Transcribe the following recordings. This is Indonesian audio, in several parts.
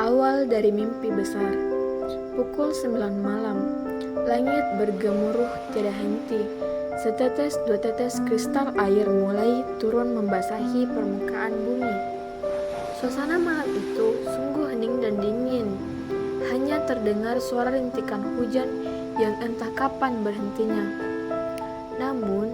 Awal dari mimpi besar. Pukul 9 malam. Langit bergemuruh tiada henti. Setetes dua tetes kristal air mulai turun membasahi permukaan bumi. Suasana malam itu sungguh hening dan dingin. Hanya terdengar suara rintikan hujan yang entah kapan berhentinya. Namun,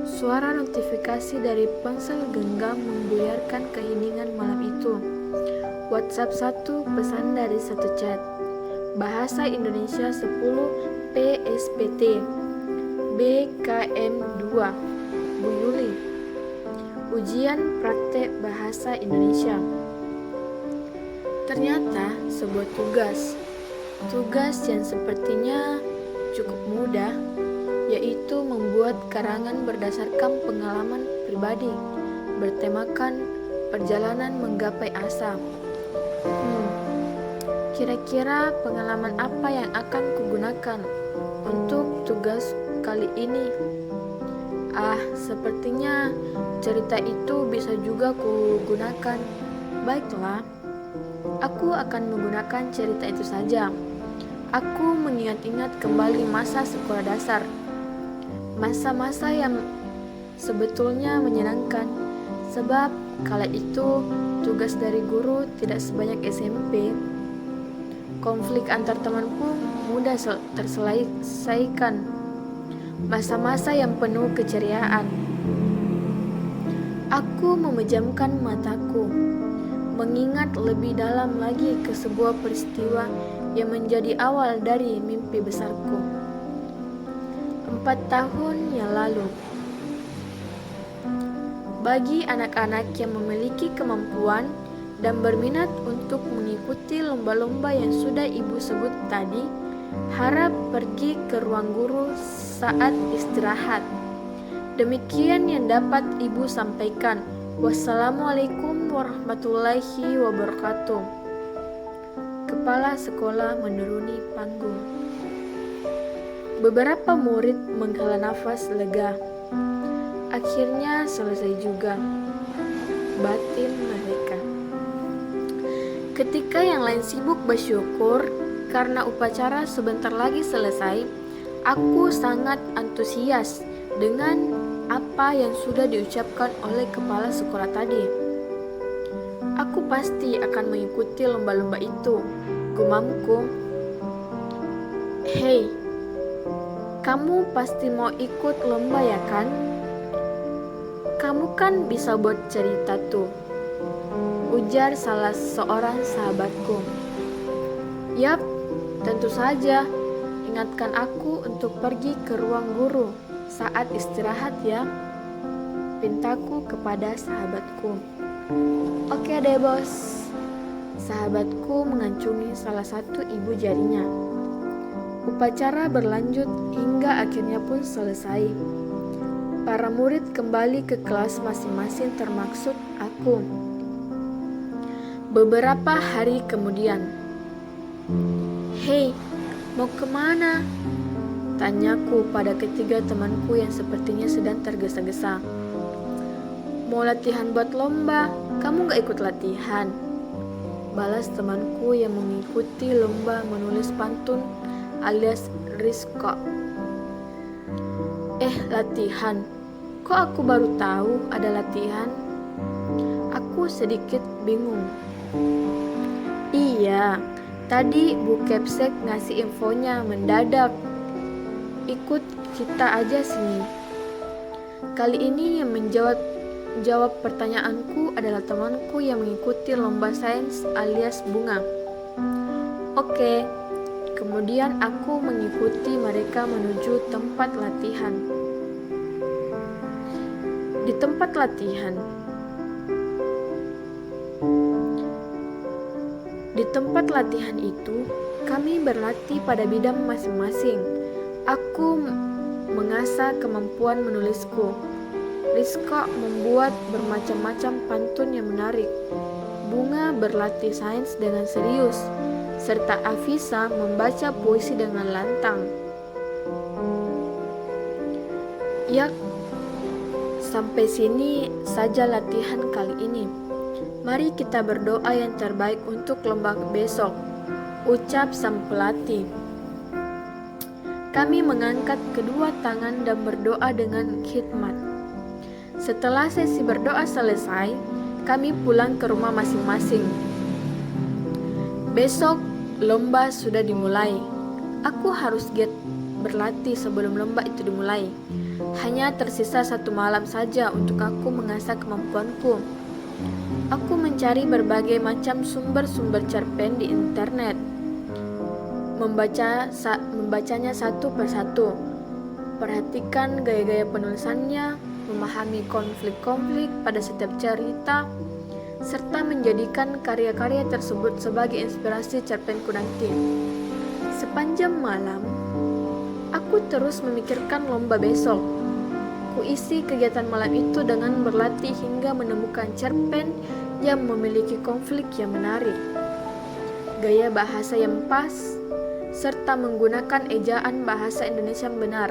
suara notifikasi dari ponsel genggam membuyarkan keheningan malam itu. WhatsApp 1, pesan dari satu chat. Bahasa Indonesia 10 PSPT. BKM 2 Bu Yuli. Ujian praktek bahasa Indonesia. Ternyata sebuah tugas yang sepertinya cukup mudah, yaitu membuat karangan berdasarkan pengalaman pribadi bertemakan perjalanan menggapai asa. Kira-kira pengalaman apa yang akan kugunakan untuk tugas kali ini? Sepertinya cerita itu bisa juga kugunakan. Baiklah, aku akan menggunakan cerita itu saja. Aku mengingat-ingat kembali masa sekolah dasar. Masa-masa yang sebetulnya menyenangkan, sebab kala itu tugas dari guru tidak sebanyak SMP. Konflik antar teman pun mudah terselesaikan. Masa-masa yang penuh keceriaan. Aku memejamkan mataku, mengingat lebih dalam lagi ke sebuah peristiwa yang menjadi awal dari mimpi besarku. 4 tahun yang lalu. Bagi anak-anak yang memiliki kemampuan dan berminat untuk mengikuti lomba-lomba yang sudah ibu sebut tadi, harap pergi ke ruang guru saat istirahat. Demikian yang dapat ibu sampaikan. Wassalamualaikum warahmatullahi wabarakatuh. Kepala sekolah menuruni panggung. Beberapa murid menghela nafas lega. Akhirnya selesai juga, batin mereka. Ketika yang lain sibuk bersyukur karena upacara sebentar lagi selesai, aku sangat antusias dengan apa yang sudah diucapkan oleh kepala sekolah tadi. Aku pasti akan mengikuti lomba-lomba itu, gumamku. Hei, kamu pasti mau ikut lomba ya kan? Kamu kan bisa buat cerita tuh, ujar salah seorang sahabatku. Yap, tentu saja. Ingatkan aku untuk pergi ke ruang guru saat istirahat ya, pintaku kepada sahabatku. Oke deh bos. Sahabatku mengancungi salah satu ibu jarinya. Upacara berlanjut hingga akhirnya pun selesai. Para murid kembali ke kelas masing-masing termaksud aku. Beberapa hari kemudian. Hei, mau kemana? Tanyaku pada ketiga temanku yang sepertinya sedang tergesa-gesa. Mau latihan buat lomba, kamu gak ikut latihan? Balas temanku yang mengikuti lomba menulis pantun alias Rizko. Latihan? Kok aku baru tahu ada latihan? Aku sedikit bingung. Iya, tadi Bu Kepsek ngasih infonya mendadak. Ikut kita aja sini. Kali ini yang menjawab pertanyaanku adalah temanku yang mengikuti lomba sains alias bunga. Oke, kemudian aku mengikuti mereka menuju tempat latihan. Di tempat latihan itu, kami berlatih pada bidang masing-masing. Aku mengasah kemampuan menulisku. Rizko membuat bermacam-macam pantun yang menarik. Bunga berlatih sains dengan serius, serta Afisa membaca puisi dengan lantang. Ya, sampai sini saja latihan kali ini. Mari kita berdoa yang terbaik untuk lomba besok, ucap sang pelatih. Kami mengangkat kedua tangan dan berdoa dengan khidmat. Setelah sesi berdoa selesai, kami pulang ke rumah masing-masing. Besok lomba sudah dimulai. Aku harus giat berlatih sebelum lomba itu dimulai. Hanya tersisa 1 malam saja untuk aku mengasah kemampuanku. Aku mencari berbagai macam sumber-sumber cerpen di internet, membacanya satu persatu, perhatikan gaya-gaya penulisannya, memahami konflik-konflik pada setiap cerita, serta menjadikan karya-karya tersebut sebagai inspirasi cerpenku nanti. Sepanjang malam, aku terus memikirkan lomba besok. Kuisi kegiatan malam itu dengan berlatih hingga menemukan cerpen yang memiliki konflik yang menarik, gaya bahasa yang pas, serta menggunakan ejaan bahasa Indonesia yang benar.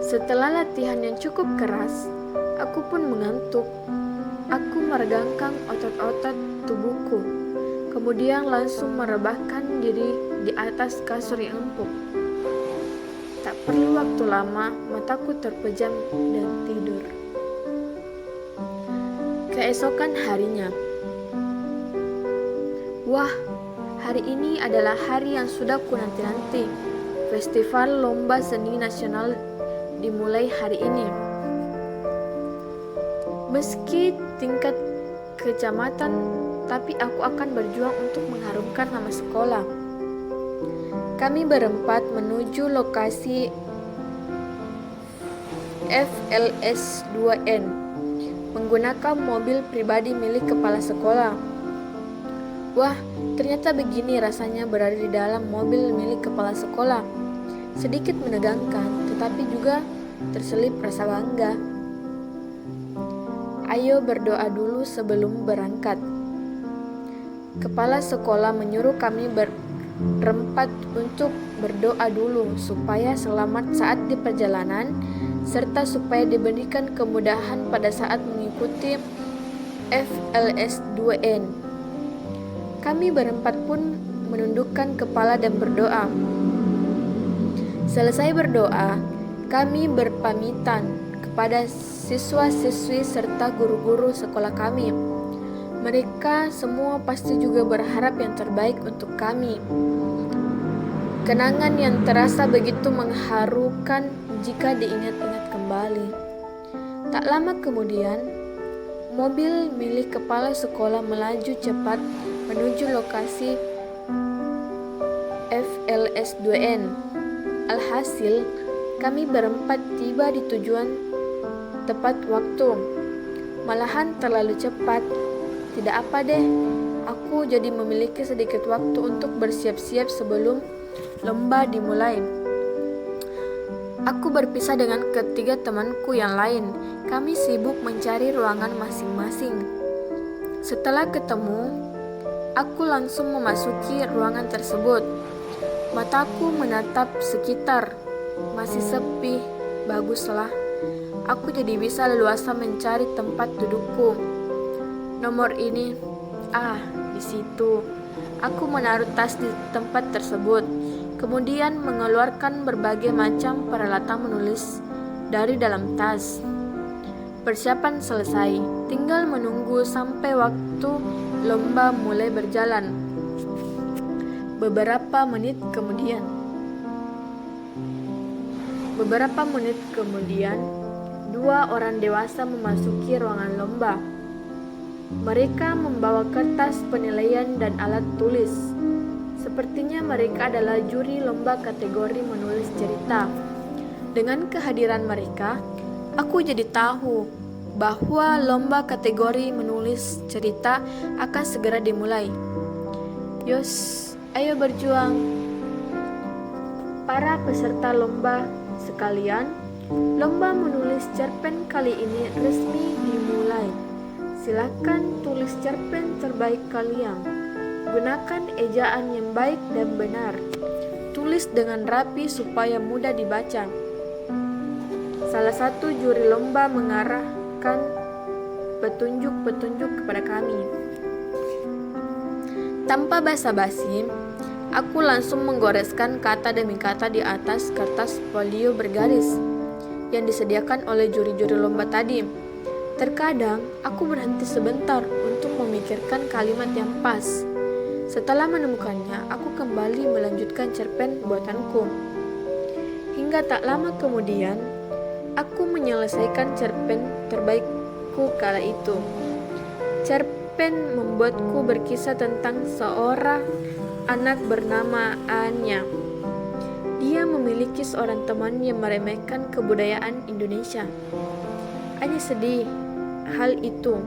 Setelah latihan yang cukup keras, aku pun mengantuk. Aku meregangkan otot-otot tubuhku, kemudian langsung merebahkan diri di atas kasur yang empuk. Tak perlu waktu lama, mataku terpejam dan tidur. Keesokan harinya, wah, hari ini adalah hari yang sudah kunanti-nanti. Festival Lomba Seni Nasional dimulai hari ini. Meski tingkat kecamatan, tapi aku akan berjuang untuk mengharumkan nama sekolah. Kami berempat menuju lokasi FLS 2N menggunakan mobil pribadi milik kepala sekolah. Wah, ternyata begini rasanya berada di dalam mobil milik kepala sekolah. Sedikit menegangkan, tetapi juga terselip rasa bangga. Ayo berdoa dulu sebelum berangkat. Kepala sekolah menyuruh kami berempat untuk berdoa dulu supaya selamat saat di perjalanan, serta supaya diberikan kemudahan pada saat mengikuti FLS 2N. Kami berempat pun menundukkan kepala dan berdoa. Selesai berdoa, kami berpamitan kepada siswa-siswi serta guru-guru sekolah kami. Mereka semua pasti juga berharap yang terbaik untuk kami. Kenangan yang terasa begitu mengharukan jika diingat-ingat kembali. Tak lama kemudian, mobil milik kepala sekolah melaju cepat menuju lokasi FLS 2N. Alhasil, kami berempat tiba di tujuan tepat waktu. Malahan terlalu cepat. Tidak apa deh, aku jadi memiliki sedikit waktu untuk bersiap-siap sebelum lomba dimulai. Aku berpisah dengan ketiga temanku yang lain. Kami sibuk mencari ruangan masing-masing. Setelah ketemu, aku langsung memasuki ruangan tersebut. Mataku menatap sekitar. Masih sepi, baguslah. Aku jadi bisa leluasa mencari tempat dudukku. Nomor ini, di situ. Aku menaruh tas di tempat tersebut, kemudian mengeluarkan berbagai macam peralatan menulis dari dalam tas. Persiapan selesai, tinggal menunggu sampai waktu lomba mulai berjalan. Beberapa menit kemudian, 2 orang dewasa memasuki ruangan lomba. Mereka membawa kertas penilaian dan alat tulis. Sepertinya mereka adalah juri lomba kategori menulis cerita. Dengan kehadiran mereka, aku jadi tahu bahwa lomba kategori menulis cerita akan segera dimulai. Yos, ayo berjuang. Para peserta lomba sekalian, lomba menulis cerpen kali ini resmi dimulai. Silakan tulis cerpen terbaik kalian. Gunakan ejaan yang baik dan benar. Tulis dengan rapi supaya mudah dibaca. Salah satu juri lomba mengarahkan petunjuk-petunjuk kepada kami. Tanpa basa-basi, aku langsung menggoreskan kata demi kata di atas kertas folio bergaris yang disediakan oleh juri-juri lomba tadi. Terkadang, aku berhenti sebentar untuk memikirkan kalimat yang pas. Setelah menemukannya, aku kembali melanjutkan cerpen buatanku. Hingga tak lama kemudian, aku menyelesaikan cerpen terbaikku kala itu. Cerpen membuatku berkisah tentang seorang anak bernama Anya. Dia memiliki seorang teman yang meremehkan kebudayaan Indonesia. Anya sedih hal itu.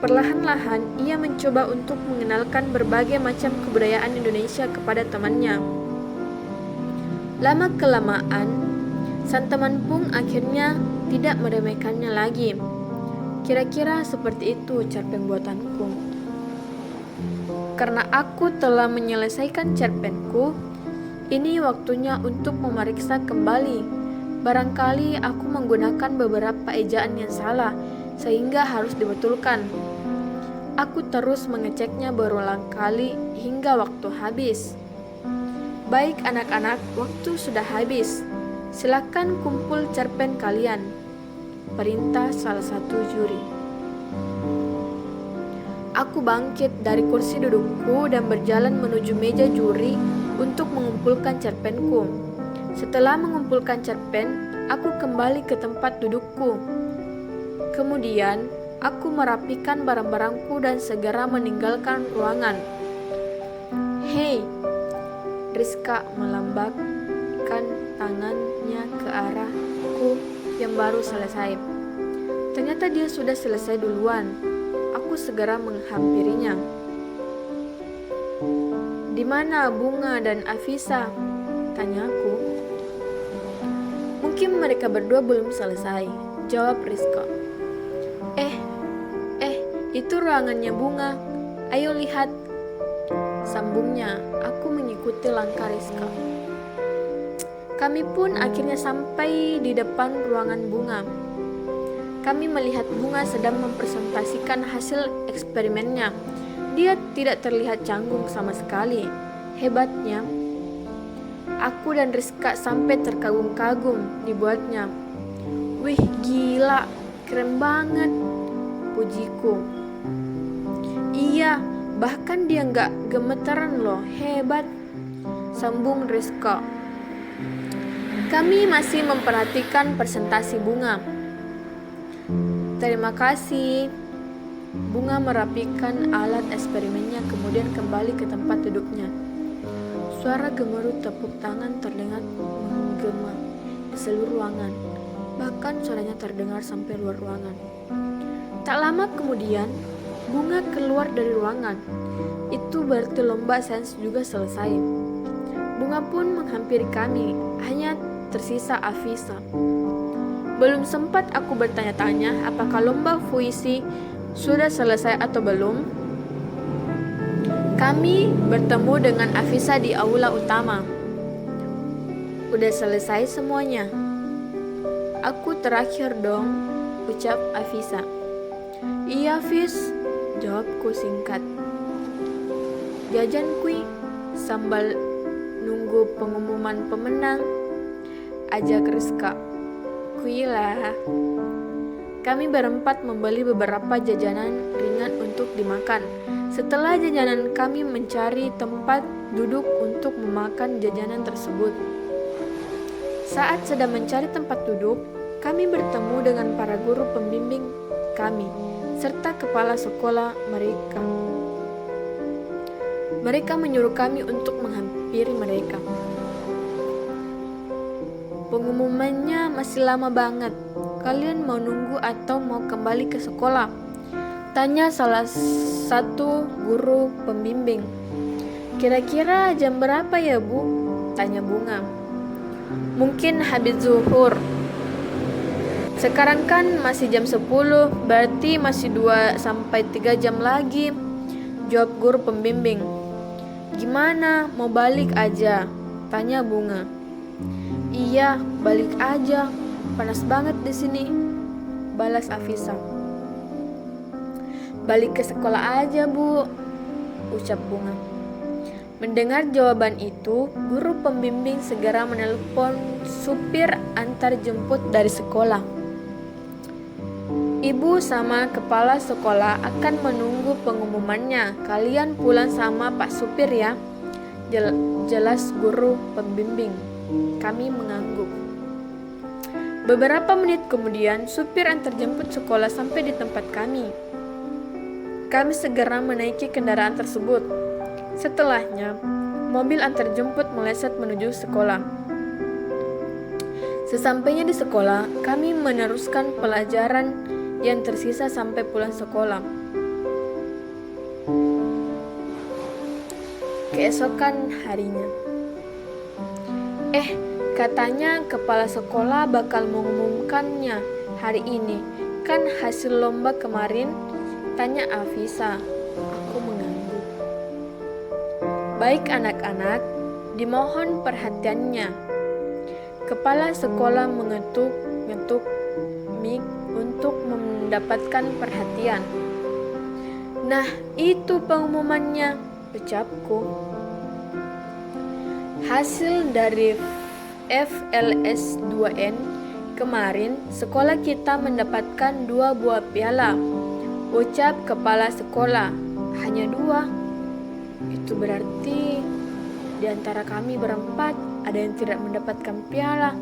Perlahan-lahan ia mencoba untuk mengenalkan berbagai macam kebudayaan Indonesia kepada temannya. Lama-kelamaan, sang teman pun akhirnya tidak meremehkannya lagi. Kira-kira seperti itu cerpen buatanku. Karena aku telah menyelesaikan cerpenku, ini waktunya untuk memeriksa kembali. Barangkali aku menggunakan beberapa ejaan yang salah, sehingga harus dibetulkan. Aku terus mengeceknya berulang kali hingga waktu habis. Baik anak-anak, waktu sudah habis. Silakan kumpul cerpen kalian. Perintah salah satu juri. Aku bangkit dari kursi dudukku dan berjalan menuju meja juri untuk mengumpulkan cerpenku. Setelah mengumpulkan cerpen, aku kembali ke tempat dudukku. Kemudian, aku merapikan barang-barangku dan segera meninggalkan ruangan. Hei, Rizka melambaikan tangannya ke arahku yang baru selesai. Ternyata dia sudah selesai duluan. Aku segera menghampirinya. Di mana Bunga dan Afisa? Tanyaku. Mungkin mereka berdua belum selesai, jawab Rizka. Itu ruangannya Bunga. Ayo lihat, sambungnya. Aku mengikuti langkah Rizka. Kami pun akhirnya sampai di depan ruangan Bunga. Kami melihat Bunga sedang mempresentasikan hasil eksperimennya. Dia tidak terlihat canggung sama sekali. Hebatnya, aku dan Rizka sampai terkagum-kagum dibuatnya. Wih, gila, keren banget, pujiku. Iya, bahkan dia gak gemeteran loh, hebat, sambung Rizka. Kami masih memperhatikan presentasi Bunga. Terima kasih. Bunga merapikan alat eksperimennya kemudian kembali ke tempat duduknya. Suara gemuruh tepuk tangan terdengar menggema di seluruh ruangan. Bahkan suaranya terdengar sampai luar ruangan. Tak lama kemudian, Bunga keluar dari ruangan. Itu berarti lomba sains juga selesai. Bunga pun menghampiri kami, hanya tersisa Afisa. Belum sempat aku bertanya-tanya apakah lomba puisi sudah selesai atau belum. Kami bertemu dengan Afisa di aula utama. Udah selesai semuanya. Aku terakhir dong, ucap Afisa. Iya, Fis, jawabku singkat. Jajan kui sambil nunggu pengumuman pemenang, ajak Rizka. Kui lah. Kami berempat membeli beberapa jajanan ringan untuk dimakan. Setelah jajanan, kami mencari tempat duduk untuk memakan jajanan tersebut. Saat sedang mencari tempat duduk, kami bertemu dengan para guru pembimbing kami, serta kepala sekolah mereka. Mereka menyuruh kami untuk menghampiri mereka. Pengumumannya masih lama banget. Kalian mau nunggu atau mau kembali ke sekolah? Tanya salah satu guru pembimbing. Kira-kira jam berapa ya, Bu? Tanya Bunga. Mungkin habis zuhur. Sekarang kan masih jam 10, berarti masih 2-3 jam lagi, jawab guru pembimbing. Gimana, mau balik aja? Tanya Bunga. Iya, balik aja. Panas banget di sini, balas Afisa. Balik ke sekolah aja, Bu, ucap Bunga. Mendengar jawaban itu, guru pembimbing segera menelpon supir antar jemput dari sekolah. Ibu sama kepala sekolah akan menunggu pengumumannya. Kalian pulang sama Pak supir ya, jelas guru pembimbing. Kami mengangguk. Beberapa menit kemudian, supir antar jemput sekolah sampai di tempat kami. Kami segera menaiki kendaraan tersebut. Setelahnya, mobil antar jemput meleset menuju sekolah. Sesampainya di sekolah, kami meneruskan pelajaran yang tersisa sampai pulang sekolah. Keesokan harinya, katanya kepala sekolah bakal mengumumkannya hari ini. Kan hasil lomba kemarin? Tanya Afisa. Aku mengangguk. Baik anak-anak, dimohon perhatiannya. Kepala sekolah mengetuk mic untuk mendapatkan perhatian. Nah, itu pengumumannya, ucapku. Hasil dari FLS 2N kemarin, sekolah kita mendapatkan 2 buah piala, ucap kepala sekolah. Hanya 2? Itu berarti di antara kami berempat ada yang tidak mendapatkan piala.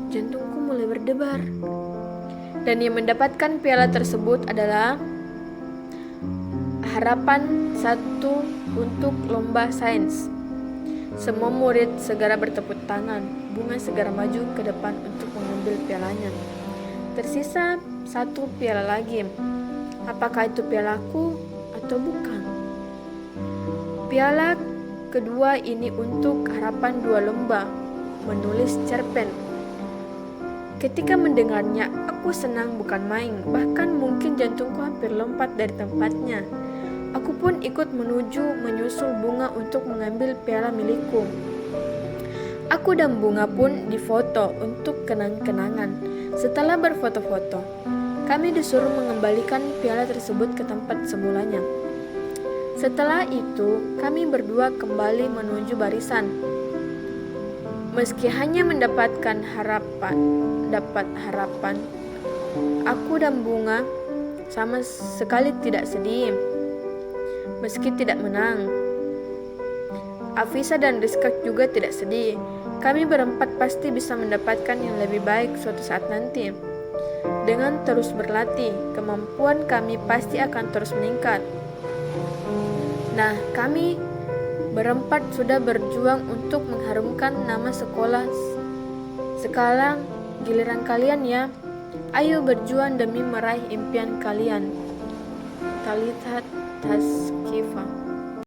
Jantungku mulai berdebar. Dan yang mendapatkan piala tersebut adalah harapan 1 untuk lomba sains. Semua murid segera bertepuk tangan. Bunga segera maju ke depan untuk mengambil pialanya. Tersisa 1 piala lagi. Apakah itu pialaku atau bukan? Piala kedua ini untuk harapan 2 lomba, menulis cerpen. Ketika mendengarnya, aku senang bukan main. Bahkan mungkin jantungku hampir lompat dari tempatnya. Aku pun ikut menyusul Bunga untuk mengambil piala milikku. Aku dan Bunga pun difoto untuk kenang-kenangan. Setelah berfoto-foto, kami disuruh mengembalikan piala tersebut ke tempat semulanya. Setelah itu, kami berdua kembali menuju barisan. Meski hanya mendapatkan harapan, aku dan Bunga sama sekali tidak sedih. Meski tidak menang, Afisa dan Rizka juga tidak sedih. Kami berempat pasti bisa mendapatkan yang lebih baik suatu saat nanti. Dengan terus berlatih, kemampuan kami pasti akan terus meningkat. Nah, kami berempat sudah berjuang untuk mengharumkan nama sekolah. Sekarang giliran kalian ya. Ayo berjuang demi meraih impian kalian. Talitha Taskifa.